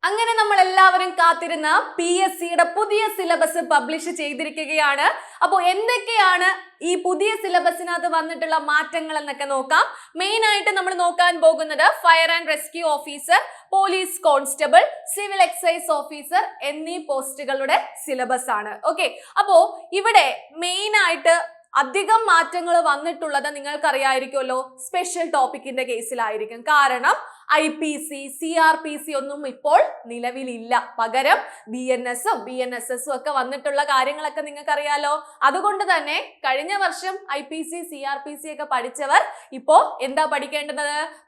അങ്ങനെ നമ്മൾ എല്ലാവരും കാത്തിരുന്ന PSCയുടെ പുതിയ സിലബസ് പബ്ലിഷ് ചെയ്തിരിക്കുകയാണ്. അപ്പോൾ എന്തൊക്കെയാണ് ഈ പുതിയ സിലബസിനകത്ത് വന്നിട്ടുള്ള മാറ്റങ്ങൾ എന്നൊക്കെ നോക്കാം. മെയിൻ ആയിട്ട് നമ്മൾ നോക്കാൻ പോകുന്നത് fire and rescue officer, police constable, civil excise officer എന്നീ പോസ്റ്റുകളുടെ സിലബസ് ആണ്. ഓക്കെ, അപ്പോ ഇവിടെ മെയിൻ ആയിട്ട് അധികം മാറ്റങ്ങൾ വന്നിട്ടുള്ളത് നിങ്ങൾക്കറിയായിരിക്കുമല്ലോ, സ്പെഷ്യൽ ടോപ്പിക്കിന്റെ കേസിലായിരിക്കും. കാരണം IPC, CRPC ഒന്നും ഇപ്പോൾ നിലവിലില്ല. പകരം BNS-ഉം BNSS-ഉം ഒക്കെ വന്നിട്ടുള്ള കാര്യങ്ങളൊക്കെ നിങ്ങൾക്കറിയാലോ. അതുകൊണ്ട് തന്നെ കഴിഞ്ഞ വർഷം IPC, CRPC ഒക്കെ പഠിച്ചവർ ഇപ്പോ എന്താ പഠിക്കേണ്ടത്?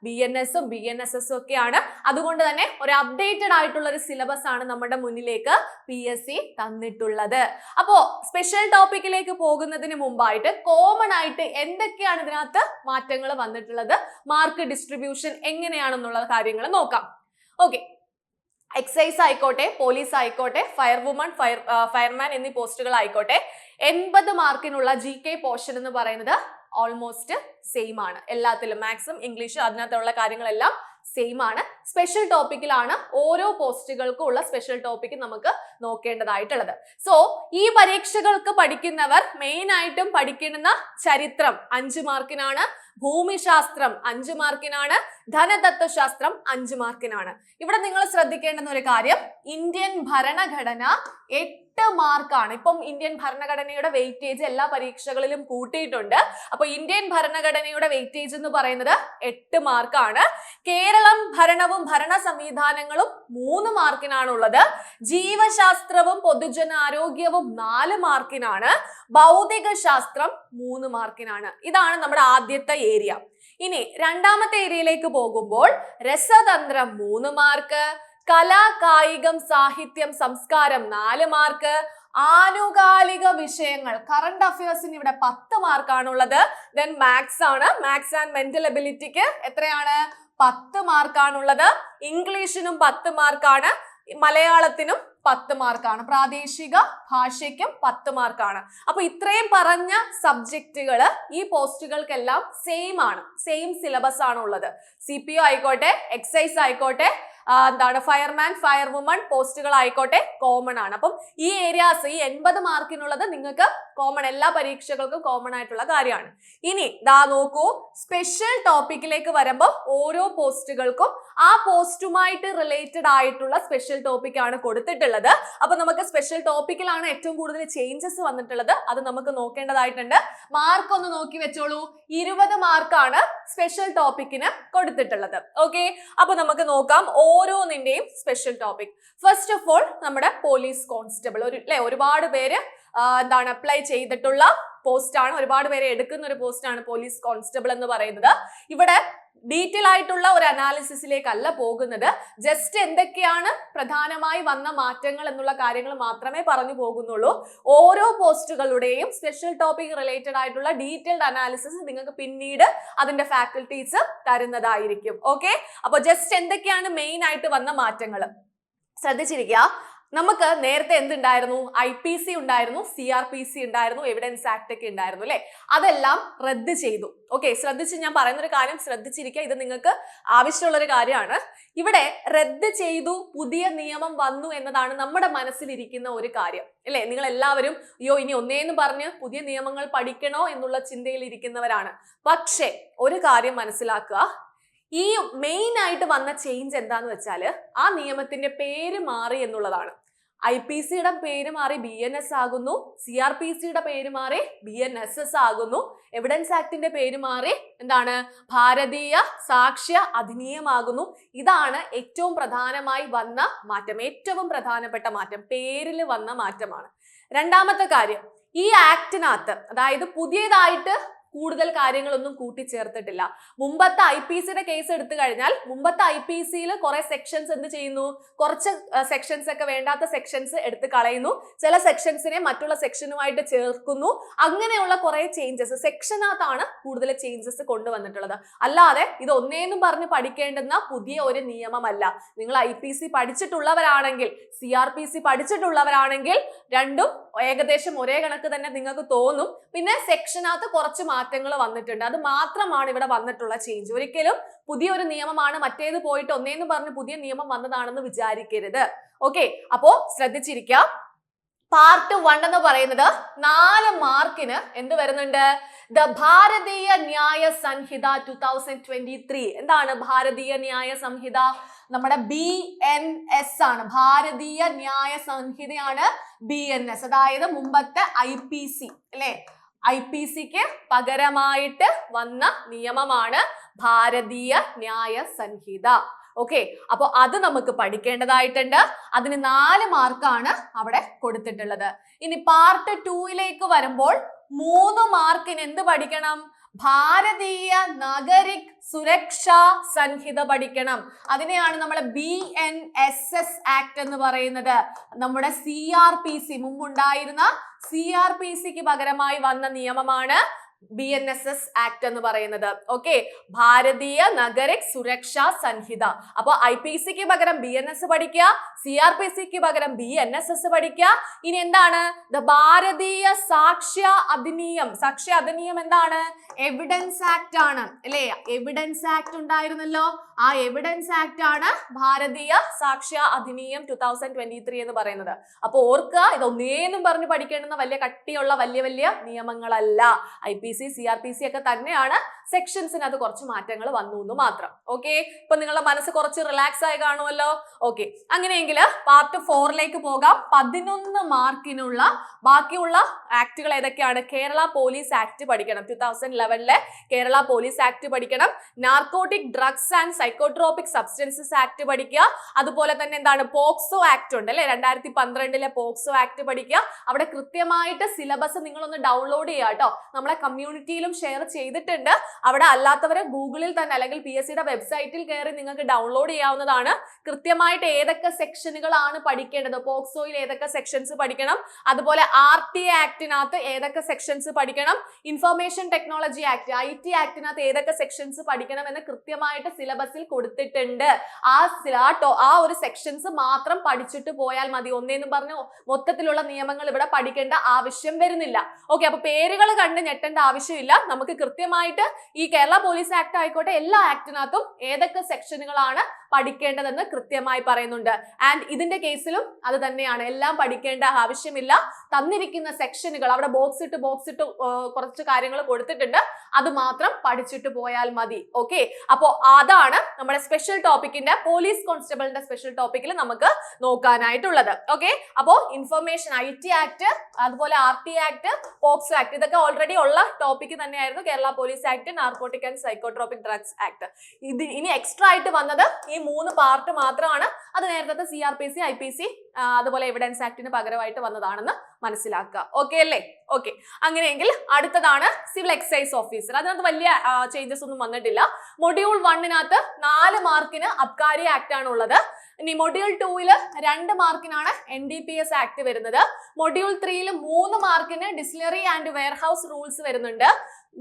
BNS-ഉം BNSS-ഉം ഒക്കെയാണ്. അതുകൊണ്ട് തന്നെ ഒരു അപ്ഡേറ്റഡ് ആയിട്ടുള്ള ഒരു സിലബസ് ആണ് നമ്മുടെ മുന്നിലേക്ക് PSC തന്നിട്ടുള്ളത്. അപ്പോ സ്പെഷ്യൽ ടോപ്പിക്കിലേക്ക് പോകുന്നതിന് മുമ്പായിട്ട് കോമൺ ആയിട്ട് എന്തൊക്കെയാണ് ഇതിനകത്ത് മാറ്റങ്ങൾ വന്നിട്ടുള്ളത്, മാർക്ക് ഡിസ്ട്രിബ്യൂഷൻ എങ്ങനെയാണെന്നുള്ള കാര്യങ്ങൾ നോക്കാം. ഓക്കെ, എക്സൈസ് ആയിക്കോട്ടെ, പോലീസ് ആയിക്കോട്ടെ, ഫയർ വുമൺ, ഫയർമാൻ എന്നീ പോസ്റ്റുകൾ ആയിക്കോട്ടെ, 80 മാർക്കിനുള്ള GK പോർഷൻ എന്ന് പറയുന്നത് ഓൾമോസ്റ്റ് സെയിം ആണ്. എല്ലാത്തിലും മാത്സും ഇംഗ്ലീഷും അതിനകത്തുള്ള കാര്യങ്ങളെല്ലാം സെയിം ആണ്. സ്പെഷ്യൽ ടോപ്പിക്കിലാണ് ഓരോ പോസ്റ്റുകൾക്കും ഉള്ള സ്പെഷ്യൽ ടോപ്പിക് നമുക്ക് നോക്കേണ്ടതായിട്ടുള്ളത്. സോ ഈ പരീക്ഷകൾക്ക് പഠിക്കുന്നവർ മെയിൻ ആയിട്ടും പഠിക്കുന്ന ചരിത്രം 5 മാർക്കിനാണ്, ഭൂമിശാസ്ത്രം 5 മാർക്കിനാണ്, ധനതത്വശാസ്ത്രം 5 മാർക്കിനാണ്. ഇവിടെ നിങ്ങൾ ശ്രദ്ധിക്കേണ്ടുന്ന ഒരു കാര്യം, ഇന്ത്യൻ ഭരണഘടന 8 മാർക്കാണ്. ഇപ്പം ഇന്ത്യൻ ഭരണഘടനയുടെ വെയിറ്റേജ് എല്ലാ പരീക്ഷകളിലും കൂട്ടിയിട്ടുണ്ട്. അപ്പൊ ഇന്ത്യൻ ഭരണഘടനയുടെ വെയിറ്റേജ് എന്ന് പറയുന്നത് 8 മാർക്കാണ്. കേരളം ഭരണവും ഭരണ സംവിധാനങ്ങളും 3 മാർക്കിനാണുള്ളത്. ജീവശാസ്ത്രവും പൊതുജനാരോഗ്യവും 4 മാർക്കിനാണ്. ഭൗതിക ശാസ്ത്രം 3 മാർക്കിനാണ്. ഇതാണ് നമ്മുടെ ആദ്യത്തെ ഏരിയ. ഇനി രണ്ടാമത്തെ ഏരിയയിലേക്ക് പോകുമ്പോൾ രസതന്ത്രം 3 മാർക്ക്, കല, കായികം, സാഹിത്യം, സംസ്കാരം 4 മാർക്ക്, ആനുകാലിക വിഷയങ്ങൾ കറണ്ട് അഫയേഴ്സിന് ഇവിടെ 10 മാർക്കാണുള്ളത്. ദെൻ മാത്സ് ആണ്, മാത്സ് ആൻഡ് മെന്റൽ എബിലിറ്റിക്ക് എത്രയാണ്? 10 മാർക്കാണുള്ളത്. ഇംഗ്ലീഷിനും 10 മാർക്കാണ്, മലയാളത്തിനും 10 മാർക്കാണ്, പ്രാദേശിക ഭാഷയ്ക്കും 10 മാർക്കാണ്. അപ്പൊ ഇത്രയും പറഞ്ഞ സബ്ജക്റ്റുകൾ ഈ പോസ്റ്റുകൾക്കെല്ലാം സെയിം ആണ്, സെയിം സിലബസ് ആണ് ഉള്ളത്. CPO ആയിക്കോട്ടെ, എക്സൈസ് ആയിക്കോട്ടെ, ഫയർമാൻ, ഫയർ വുമൺ പോസ്റ്റുകൾ ആയിക്കോട്ടെ, കോമൺ ആണ്. അപ്പം ഈ ഏരിയാസ്, ഈ 80 മാർക്കിനുള്ളത് നിങ്ങൾക്ക് കോമൺ, എല്ലാ പരീക്ഷകൾക്കും കോമൺ ആയിട്ടുള്ള കാര്യമാണ്. ഇനി ദാ നോക്കൂ, സ്പെഷ്യൽ ടോപ്പിക്കിലേക്ക് വരുമ്പോൾ ഓരോ പോസ്റ്റുകൾക്കും ആ പോസ്റ്റുമായിട്ട് റിലേറ്റഡ് ആയിട്ടുള്ള സ്പെഷ്യൽ ടോപ്പിക് ആണ് കൊടുത്തിട്ടുള്ളത്. അപ്പൊ നമുക്ക് സ്പെഷ്യൽ ടോപ്പിക്കിലാണ് ഏറ്റവും കൂടുതൽ ചേഞ്ചസ് വന്നിട്ടുള്ളത്. അത് നമുക്ക് നോക്കേണ്ടതായിട്ടുണ്ട്. മാർക്ക് ഒന്ന് നോക്കി വെച്ചോളൂ. 20 മാർക്കാണ് സ്പെഷ്യൽ ടോപ്പിക്കിന് കൊടുത്തിട്ടുള്ളത്. ഓക്കെ, അപ്പൊ നമുക്ക് നോക്കാം ഓരോന്നിന്റെയും special topic. First of all നമ്മുടെ പോലീസ് കോൺസ്റ്റബിൾ, ഒരുപാട് പേര് അപ്ലൈ ചെയ്തിട്ടുള്ള പോസ്റ്റ് ആണ്, ഒരുപാട് പേരെ എടുക്കുന്ന ഒരു പോസ്റ്റ് ആണ് പോലീസ് കോൺസ്റ്റബിൾ എന്ന് പറയുന്നത്. ഇവിടെ ഡീറ്റെയിൽ ആയിട്ടുള്ള ഒരു അനാലിസിസിലേക്കല്ല പോകുന്നത്, ജസ്റ്റ് എന്തൊക്കെയാണ് പ്രധാനമായി വന്ന മാറ്റങ്ങൾ എന്നുള്ള കാര്യങ്ങൾ മാത്രമേ പറഞ്ഞു പോകുന്നുള്ളൂ. ഓരോ പോസ്റ്റുകളുടെയും സ്പെഷ്യൽ ടോപ്പിക് റിലേറ്റഡ് ആയിട്ടുള്ള ഡീറ്റെയിൽഡ് അനാലിസിസ് നിങ്ങൾക്ക് പിന്നീട് അതിന്റെ ഫാക്കൽറ്റീസ് തരുന്നതായിരിക്കും. ഓക്കെ, അപ്പൊ ജസ്റ്റ് എന്തൊക്കെയാണ് മെയിൻ ആയിട്ട് വന്ന മാറ്റങ്ങൾ ശ്രദ്ധിച്ചിരിക്കുക. നമുക്ക് നേരത്തെ എന്തുണ്ടായിരുന്നു? IPC ഉണ്ടായിരുന്നു, CRPC ഉണ്ടായിരുന്നു, എവിഡൻസ് ആക്ട് ഒക്കെ ഉണ്ടായിരുന്നു, അല്ലെ? അതെല്ലാം റദ്ദ് ചെയ്തു. ഓക്കെ, ഞാൻ പറയുന്നൊരു കാര്യം ശ്രദ്ധിച്ചിരിക്കുക, ഇത് നിങ്ങൾക്ക് ആവശ്യമുള്ളൊരു കാര്യമാണ്. ഇവിടെ റദ്ദ് ചെയ്തു, പുതിയ നിയമം വന്നു എന്നതാണ് നമ്മുടെ മനസ്സിലിരിക്കുന്ന ഒരു കാര്യം, അല്ലെ? നിങ്ങൾ എല്ലാവരും ഇനി ഒന്നേന്ന് പറഞ്ഞ് പുതിയ നിയമങ്ങൾ പഠിക്കണോ എന്നുള്ള ചിന്തയിൽ ഇരിക്കുന്നവരാണ്. പക്ഷേ ഒരു കാര്യം മനസ്സിലാക്കുക, ഈ മെയിൻ ആയിട്ട് വന്ന ചേഞ്ച് എന്താന്ന് വെച്ചാൽ ആ നിയമത്തിന്റെ പേര് മാറി എന്നുള്ളതാണ്. IPCയുടെ പേര് മാറി BNS ആകുന്നു, CRPCയുടെ പേര് മാറി BNSS ആകുന്നു, എവിഡൻസ് ആക്ടിന്റെ പേര് മാറി ഭാരതീയ സാക്ഷ്യ അധിനിയമാകുന്നു. ഇതാണ് ഏറ്റവും പ്രധാനമായി വന്ന മാറ്റം, ഏറ്റവും പ്രധാനപ്പെട്ട മാറ്റം, പേരിൽ വന്ന മാറ്റമാണ്. രണ്ടാമത്തെ കാര്യം, ഈ ആക്ടിനകത്ത് അതായത് പുതിയതായിട്ട് കൂടുതൽ കാര്യങ്ങളൊന്നും കൂട്ടിച്ചേർത്തിട്ടില്ല. മുമ്പത്തെ IPCയുടെ കേസ് എടുത്തു കഴിഞ്ഞാൽ മുമ്പത്തെ IPCയിൽ കുറെ സെക്ഷൻസ് എന്ത് ചെയ്യുന്നു? കുറച്ച് സെക്ഷൻസ് ഒക്കെ വേണ്ടാത്ത സെക്ഷൻസ് എടുത്ത് കളയുന്നു, ചില സെക്ഷൻസിനെ മറ്റുള്ള സെക്ഷനുമായിട്ട് ചേർക്കുന്നു. അങ്ങനെയുള്ള കുറെ ചേഞ്ചസ് സെക്ഷനകത്താണ് കൂടുതൽ ചേഞ്ചസ് കൊണ്ടുവന്നിട്ടുള്ളത്. അല്ലാതെ ഇത് ഒന്നേന്നും പറഞ്ഞ് പഠിക്കേണ്ടുന്ന പുതിയ ഒരു നിയമമല്ല. നിങ്ങൾ IPC പഠിച്ചിട്ടുള്ളവരാണെങ്കിൽ, CRPC പഠിച്ചിട്ടുള്ളവരാണെങ്കിൽ രണ്ടും ഏകദേശം ഒരേ കണക്ക് തന്നെ നിങ്ങൾക്ക് തോന്നും. പിന്നെ സെക്ഷനകത്ത് കുറച്ച് മാറ്റങ്ങൾ വന്നിട്ടുണ്ട്. അത് മാത്രമാണ് ഇവിടെ വന്നിട്ടുള്ള ചേഞ്ച്. ഒരിക്കലും പുതിയൊരു നിയമമാണ് മറ്റേത് പോയിട്ട് ഒന്നേന്ന് പറഞ്ഞ് പുതിയ നിയമം വന്നതാണെന്ന് വിചാരിക്കരുത്. ഓക്കെ, അപ്പോ ശ്രദ്ധിച്ചിരിക്കാം. പാർട്ട് 1 എന്ന് പറയുന്നത് 4 മാർക്കിന് എന്ത് വരുന്നുണ്ട്? ദ ഭാരതീയ ന്യായ സംഹിത 2023. എന്താണ് ഭാരതീയ ന്യായ സംഹിത? നമ്മുടെ BNS ആണ്. ഭാരതീയ ന്യായ സംഹിതയാണ് BNS. അതായത് മുമ്പത്തെ IPC അല്ലെ? IPCക്ക് പകരമായിട്ട് വന്ന നിയമമാണ് ഭാരതീയ ന്യായ സംഹിത. ഓക്കെ, അപ്പൊ അത് നമുക്ക് പഠിക്കേണ്ടതായിട്ടുണ്ട്. അതിന് 4 മാർക്കാണ് അവിടെ കൊടുത്തിട്ടുള്ളത്. ഇനി പാർട്ട് 2ലേക്ക് വരുമ്പോൾ 3 മാർക്കിന് എന്ത് പഠിക്കണം? ഭാരതീയ നാഗരിക് സുരക്ഷാ സംഹിത പഠിക്കണം. അതിനെയാണ് നമ്മൾ BNSS ആക്ട് എന്ന് പറയുന്നത്. നമ്മുടെ CRPC മുമ്പുണ്ടായിരുന്ന CRPCക്ക് പകരമായി വന്ന നിയമമാണ് BNSS ആക്ട് എന്ന് പറയുന്നത്. ഓക്കെ, ഭാരതീയ നഗരിക് സുരക്ഷാ സംഹിത. അപ്പൊ IPCക്ക് പകരം BNS പഠിക്കുക, CRPCക്ക് പകരം BNSS പഠിക്കുക. ഇനി എന്താണ്? ഭാരതീയ സാക്ഷ്യ അധിനിയം. സാക്ഷ്യ അധിനിയം എന്താണ്? എവിഡൻസ് ആക്ട് ആണ് അല്ലേ? എവിഡൻസ് ആക്ട് ഉണ്ടായിരുന്നല്ലോ, ആ എവിഡൻസ് ആക്ട് ആണ് ഭാരതീയ സാക്ഷ്യ അധിനിയം 2023 എന്ന് പറയുന്നത്. അപ്പൊ ഓർക്കുക, ഇതൊന്നേന്നും പറഞ്ഞ് പഠിക്കേണ്ടുന്ന വലിയ കട്ടിയുള്ള വലിയ വലിയ നിയമങ്ങളല്ല. IPC CRPC ഒക്കെ തന്നെയാണ്. സെക്ഷൻസിനകത്ത് കുറച്ച് മാറ്റങ്ങൾ വന്നു എന്ന് മാത്രം. ഓക്കെ, ഇപ്പൊ നിങ്ങളുടെ മനസ്സ് കുറച്ച് റിലാക്സ് ആയി കാണുമല്ലോ. ഓക്കെ, അങ്ങനെയെങ്കിൽ പാർട്ട് 4ലേക്ക് പോകാം. 11 മാർക്കിനുള്ള ബാക്കിയുള്ള ആക്ടുകൾ ഏതൊക്കെയാണ്? കേരള പോലീസ് ആക്ട് പഠിക്കണം. 2011 കേരള പോലീസ് ആക്ട് പഠിക്കണം. Narcotic drugs and psychotropic substances act പഠിക്കുക. അതുപോലെ തന്നെ എന്താണ്? പോക്സോ ആക്ട് ഉണ്ട് അല്ലെ? 2012 പോക്സോ ആക്ട് പഠിക്കുക. അവിടെ കൃത്യമായിട്ട് സിലബസ് നിങ്ങളൊന്ന് ഡൗൺലോഡ് ചെയ്യുക കേട്ടോ. നമ്മളെ കമ്മ്യൂണിറ്റിയിലും ഷെയർ ചെയ്തിട്ടുണ്ട്. അവിടെ അല്ലാത്തവരെ ഗൂഗിളിൽ തന്നെ അല്ലെങ്കിൽ PSCയുടെ വെബ്സൈറ്റിൽ കയറി നിങ്ങൾക്ക് ഡൗൺലോഡ് ചെയ്യാവുന്നതാണ്. കൃത്യമായിട്ട് ഏതൊക്കെ സെക്ഷനുകളാണ് പഠിക്കേണ്ടത്, പോക്സോയിൽ ഏതൊക്കെ സെക്ഷൻസ് പഠിക്കണം, അതുപോലെ RTA ആക്ടിനകത്ത് ഏതൊക്കെ സെക്ഷൻസ് പഠിക്കണം, ഇൻഫർമേഷൻ ടെക്നോളജി ആക്ട് IT ആക്ടിനകത്ത് ഏതൊക്കെ സെക്ഷൻസ് പഠിക്കണം എന്ന് കൃത്യമായിട്ട് സിലബസിൽ കൊടുത്തിട്ടുണ്ട്. ആ ഒരു സെക്ഷൻസ് മാത്രം പഠിച്ചിട്ട് പോയാൽ മതി. ഒന്നേന്ന് പറഞ്ഞു മൊത്തത്തിലുള്ള നിയമങ്ങൾ ഇവിടെ പഠിക്കേണ്ട ആവശ്യം വരുന്നില്ല. ഓക്കെ, അപ്പൊ പേരുകൾ കണ്ട് ഞെട്ടേണ്ട ആവശ്യമില്ല. നമുക്ക് കൃത്യമായിട്ട് ഈ കേരള പോലീസ് ആക്ട് ആയിക്കോട്ടെ എല്ലാ ആക്ടിനകത്തും ഏതൊക്കെ സെക്ഷനുകളാണ് പഠിക്കേണ്ടതെന്ന് കൃത്യമായി പറയുന്നുണ്ട്. ആൻഡ് ഇതിന്റെ കേസിലും അത് തന്നെയാണ്. എല്ലാം പഠിക്കേണ്ട ആവശ്യമില്ല. തന്നിരിക്കുന്ന സെക്ഷനുകൾ അവിടെ ബോക്സ് ഇട്ട് കുറച്ച് കാര്യങ്ങൾ കൊടുത്തിട്ടുണ്ട്. അത് മാത്രം പഠിച്ചിട്ട് പോയാൽ മതി. ഓക്കെ, അപ്പോ അതാണ് നമ്മുടെ സ്പെഷ്യൽ ടോപ്പിക്കിന്റെ പോലീസ് കോൺസ്റ്റബിളിന്റെ സ്പെഷ്യൽ ടോപ്പിക്കിൽ നമുക്ക് നോക്കാനായിട്ടുള്ളത്. ഓക്കെ, അപ്പോ ഇൻഫർമേഷൻ IT ആക്ട്, അതുപോലെ RTA ആക്ട്, പോക്സോ ആക്ട്, ഇതൊക്കെ ഓൾറെഡി ഉള്ള ടോപ്പിക് തന്നെയായിരുന്നു. Kerala police act, narcotic and psychotropic drugs act. ഇത് ഇനി എക്സ്ട്രാ ആയിട്ട് വന്നത് ഈ 3 പാർട്ട് മാത്രമാണ്. അത് നേരത്തെ CRPC IPC അതുപോലെ എവിഡൻസ് ആക്ടിന് പകരമായിട്ട് വന്നതാണെന്ന് മനസ്സിലാക്കുക. ഓക്കെ അല്ലേ? ഓക്കെ, അങ്ങനെയെങ്കിൽ അടുത്തതാണ് സിവിൽ എക്സൈസ് ഓഫീസർ. അതിനകത്ത് വലിയ ചേഞ്ചസ് ഒന്നും വന്നിട്ടില്ല. മൊഡ്യൂൾ 1 4 മാർക്കിന് അബ്കാരി ആക്ട് ആണ് ഉള്ളത്. ഇനി മൊഡ്യൂൾ 2 2 മാർക്കിനാണ് NDPS ആക്ട് വരുന്നത്. മൊഡ്യൂൾ 3 3 മാർക്കിന് ഡിസ്റ്റിലറി ആൻഡ് വെയർഹൌസ് റൂൾസ് വരുന്നുണ്ട്.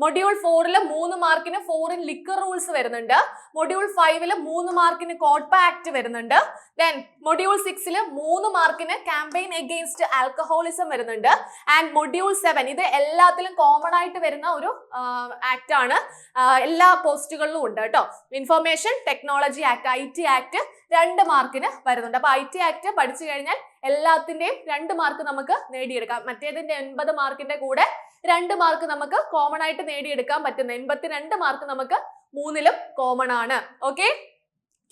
മൊഡ്യൂൾ 4 3 മാർക്കിന് ഫോറിൻ ലിക്കർ റൂൾസ് വരുന്നുണ്ട്. മൊഡ്യൂൾ 5 3 മാർക്കിന് കോട്ട്പ ആക്ട് വരുന്നുണ്ട്. ദെൻ മൊഡ്യൂൾ 6 3 മാർക്കിന് ക്യാമ്പയിൻ അഗെയിൻസ്റ്റ് ആൽക്കഹോളിസം വരുന്നുണ്ട്. ആൻഡ് മൊഡ്യൂൾ 7 ഇത് എല്ലാത്തിലും കോമൺ ആയിട്ട് വരുന്ന ഒരു ആക്ട് ആണ്. എല്ലാ പോസ്റ്റുകളിലും ഉണ്ട് കേട്ടോ. Information technology act IT act 2 മാർക്കിന് വരുന്നുണ്ട്. അപ്പൊ IT ആക്ട് പഠിച്ചു കഴിഞ്ഞാൽ എല്ലാത്തിന്റെയും 2 മാർക്ക് നമുക്ക് നേടിയെടുക്കാം. മറ്റേതിന്റെ 80 മാർക്കിന്റെ കൂടെ 2 മാർക്ക് നമുക്ക് കോമൺ ആയിട്ട് നേടിയെടുക്കാൻ പറ്റുന്ന 82 മാർക്ക് നമുക്ക് 3ലും കോമൺ ആണ്. Okay,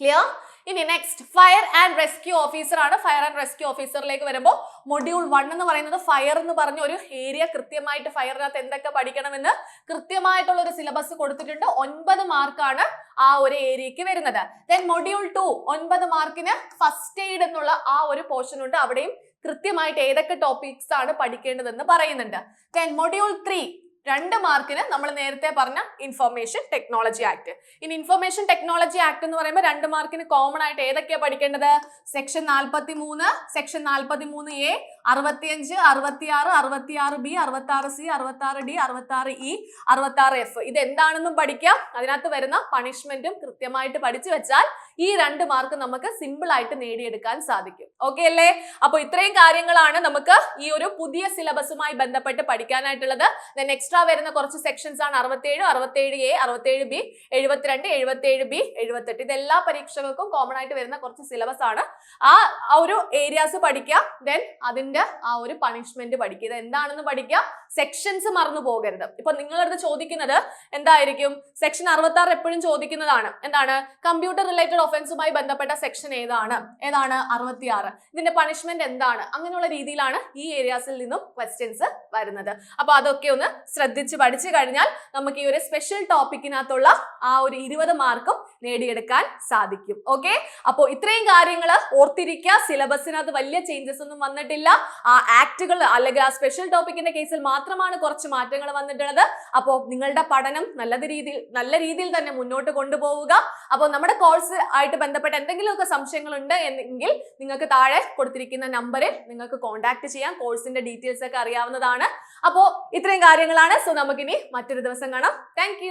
clear? ഇനി next fire and rescue officer ആണ്. ഫയർ ആൻഡ് റെസ്ക്യൂ ഓഫീസറിലേക്ക് വരുമ്പോൾ മൊഡ്യൂൾ 1 എന്ന് പറയുന്നത് ഫയർ എന്ന് പറഞ്ഞ ഒരു ഏരിയ, കൃത്യമായിട്ട് ഫയറിനകത്ത് എന്തൊക്കെ പഠിക്കണമെന്ന് കൃത്യമായിട്ടുള്ള ഒരു സിലബസ് കൊടുത്തിട്ടുണ്ട്. 9 മാർക്കാണ് ആ ഒരു ഏരിയക്ക് വരുന്നത്. ദെൻ മൊഡ്യൂൾ 2 9 മാർക്കിന് ഫസ്റ്റ് എയ്ഡ് എന്നുള്ള ആ ഒരു പോർഷൻ ഉണ്ട്. അവിടെയും കൃത്യമായിട്ട് ഏതൊക്കെ ടോപ്പിക്സ് ആണ് പഠിക്കേണ്ടതെന്ന് പറയുന്നുണ്ട്. ദെൻ മൊഡ്യൂൾ 3 2 മാർക്കിന് നമ്മൾ നേരത്തെ പറഞ്ഞ ഇൻഫർമേഷൻ ടെക്നോളജി ആക്ട്. ഇനി ഇൻഫർമേഷൻ ടെക്നോളജി ആക്ട് എന്ന് പറയുമ്പോൾ 2 മാർക്കിന് കോമൺ ആയിട്ട് ഏതൊക്കെയാണ് പഠിക്കേണ്ടത്? Section 43, section 43A, 65, 66, 66B, 66C, 66D, 66E, 66F. ഇത് എന്താണെന്നും പഠിക്കാം. അതിനകത്ത് വരുന്ന പണിഷ്മെന്റും കൃത്യമായിട്ട് പഠിച്ചു വെച്ചാൽ ഈ 2 മാർക്ക് നമുക്ക് സിമ്പിൾ ആയിട്ട് നേടിയെടുക്കാൻ സാധിക്കും. ഓക്കെ അല്ലേ? അപ്പൊ ഇത്രയും കാര്യങ്ങളാണ് നമുക്ക് ഈ ഒരു പുതിയ സിലബസുമായി ബന്ധപ്പെട്ട് പഠിക്കാനായിട്ടുള്ളത്. ദെൻ എക്സ്ട്രാ വരുന്ന കുറച്ച് സെക്ഷൻസ് ആണ് 67, 67A, 67B, 72, 77B, 78. ഇത് എല്ലാ പരീക്ഷകൾക്കും കോമൺ ആയിട്ട് വരുന്ന കുറച്ച് സിലബസ് ആണ്. ആ ഒരു ഏരിയാസ് പഠിക്കുക. ദെൻ അതിന്റെ ആ ഒരു പണിഷ്മെന്റ് പഠിക്കുക. ഇത് എന്താണെന്ന് പഠിക്കുക. സെക്ഷൻസ് മറന്നു പോകരുത്. ഇപ്പൊ നിങ്ങളടുത്ത് ചോദിക്കുന്നത് എന്തായിരിക്കും? സെക്ഷൻ 66 എപ്പോഴും ചോദിക്കുന്നതാണ്. എന്താണ്? കമ്പ്യൂട്ടർ റിലേറ്റഡ് ഒഫൻസുമായി ബന്ധപ്പെട്ട സെക്ഷൻ ഏതാണ്? 66. ഇതിന്റെ പണിഷ്മെന്റ് എന്താണ്? അങ്ങനെയുള്ള രീതിയിലാണ് ഈ ഏരിയാസിൽ നിന്നും ക്വസ്റ്റ്യൻസ് വരുന്നത്. അപ്പൊ അതൊക്കെ ഒന്ന് ശ്രദ്ധിച്ച് പഠിച്ചു കഴിഞ്ഞാൽ നമുക്ക് ഈ ഒരു സ്പെഷ്യൽ ടോപ്പിക്കിനകത്തുള്ള ആ ഒരു 20 മാർക്കും നേടിയെടുക്കാൻ സാധിക്കും. ഓക്കെ, അപ്പോൾ ഇത്രയും കാര്യങ്ങൾ ഓർത്തിരിക്കുക. സിലബസിനകത്ത് വലിയ ചേഞ്ചസ് ഒന്നും വന്നിട്ടില്ല. ആ ആക്ടുകൾ അല്ലെങ്കിൽ ആ സ്പെഷ്യൽ ടോപ്പിക്കിന്റെ കേസിൽ മാത്രമാണ് കുറച്ച് മാറ്റങ്ങൾ വന്നിട്ടുള്ളത്. അപ്പോൾ നിങ്ങളുടെ പഠനം നല്ല രീതിയിൽ തന്നെ മുന്നോട്ട് കൊണ്ടുപോവുക. അപ്പോൾ നമ്മുടെ കോഴ്സ് ആയിട്ട് ബന്ധപ്പെട്ട എന്തെങ്കിലുമൊക്കെ സംശയങ്ങൾ ഉണ്ട് എങ്കിൽ നിങ്ങൾക്ക് താഴെ കൊടുത്തിരിക്കുന്ന നമ്പറിൽ നിങ്ങൾക്ക് കോൺടാക്ട് ചെയ്യാം. കോഴ്സിന്റെ ഡീറ്റെയിൽസ് ഒക്കെ അറിയാവുന്നതാണ്. അപ്പോൾ ഇത്രയും കാര്യങ്ങളാണ്. സോ നമുക്കിനി മറ്റൊരു ദിവസം കാണാം. താങ്ക്